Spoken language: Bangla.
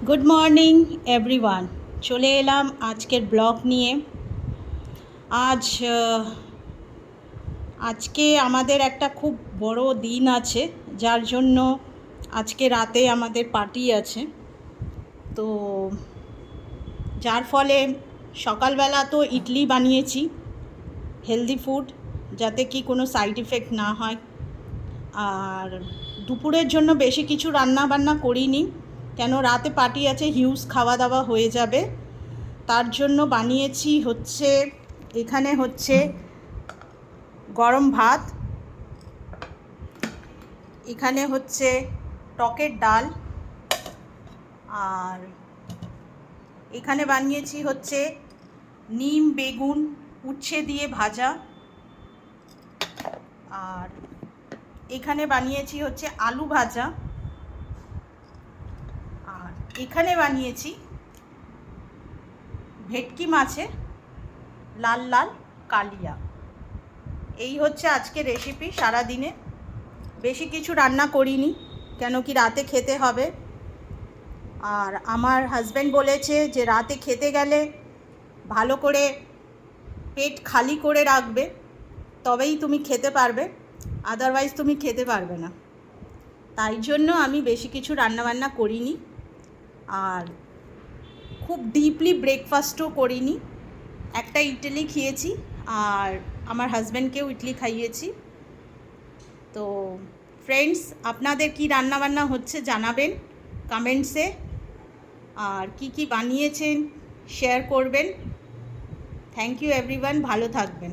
গুড মর্নিং এভরিওয়ান, চলে এলাম আজকের ব্লগ নিয়ে। আজ আজকে আমাদের একটা খুব বড় দিন আছে, যার জন্য আজকে রাতে আমাদের পার্টি আছে। তো যার ফলে সকালবেলা তো ইডলি বানিয়েছি, হেলদি ফুড, যাতে কি কোনো সাইড এফেক্ট না হয়। আর দুপুরের জন্য বেশি কিছু রান্না বান্না করিনি, কেন রাতে পার্টি আছে, হিউজ খাওয়া দাওয়া হয়ে যাবে। তার জন্য বানিয়েছি এখানে হচ্ছে গরম ভাত, এখানে হচ্ছে টকের ডাল, আর এখানে বানিয়েছি হচ্ছে নিম বেগুন উচ্ছে দিয়ে ভাজা, আর এখানে বানিয়েছি হচ্ছে আলু ভাজা, আর এখানে বানিয়েছি ভেটকি মাছের লাল লাল কালিয়া। এই হচ্ছে আজকে রেসিপি। সারাদিনে বেশি কিছু রান্না করিনি, কেন কি রাতে খেতে হবে। আর আমার হাজব্যান্ড বলেছে যে রাতে খেতে গেলে ভালো করে পেট খালি করে রাখবে, তবেই তুমি খেতে পারবে, আদারওয়াইজ তুমি খেতে পারবে না। তাই জন্য আমি বেশি কিছু রান্নাবান্না করিনি, আর খুব ডিপলি ব্রেকফাস্টও করিনি। একটা ইডলি খেয়েছি, আর আমার হাজব্যান্ডকেও ইডলি খাইয়েছি। তো ফ্রেন্ডস, আপনাদের কি রান্নাবান্না হচ্ছে জানাবেন কমেন্টসে, আর কি কি বানিয়েছেন শেয়ার করবেন। থ্যাংক ইউ এভরিওয়ান, ভালো থাকবেন।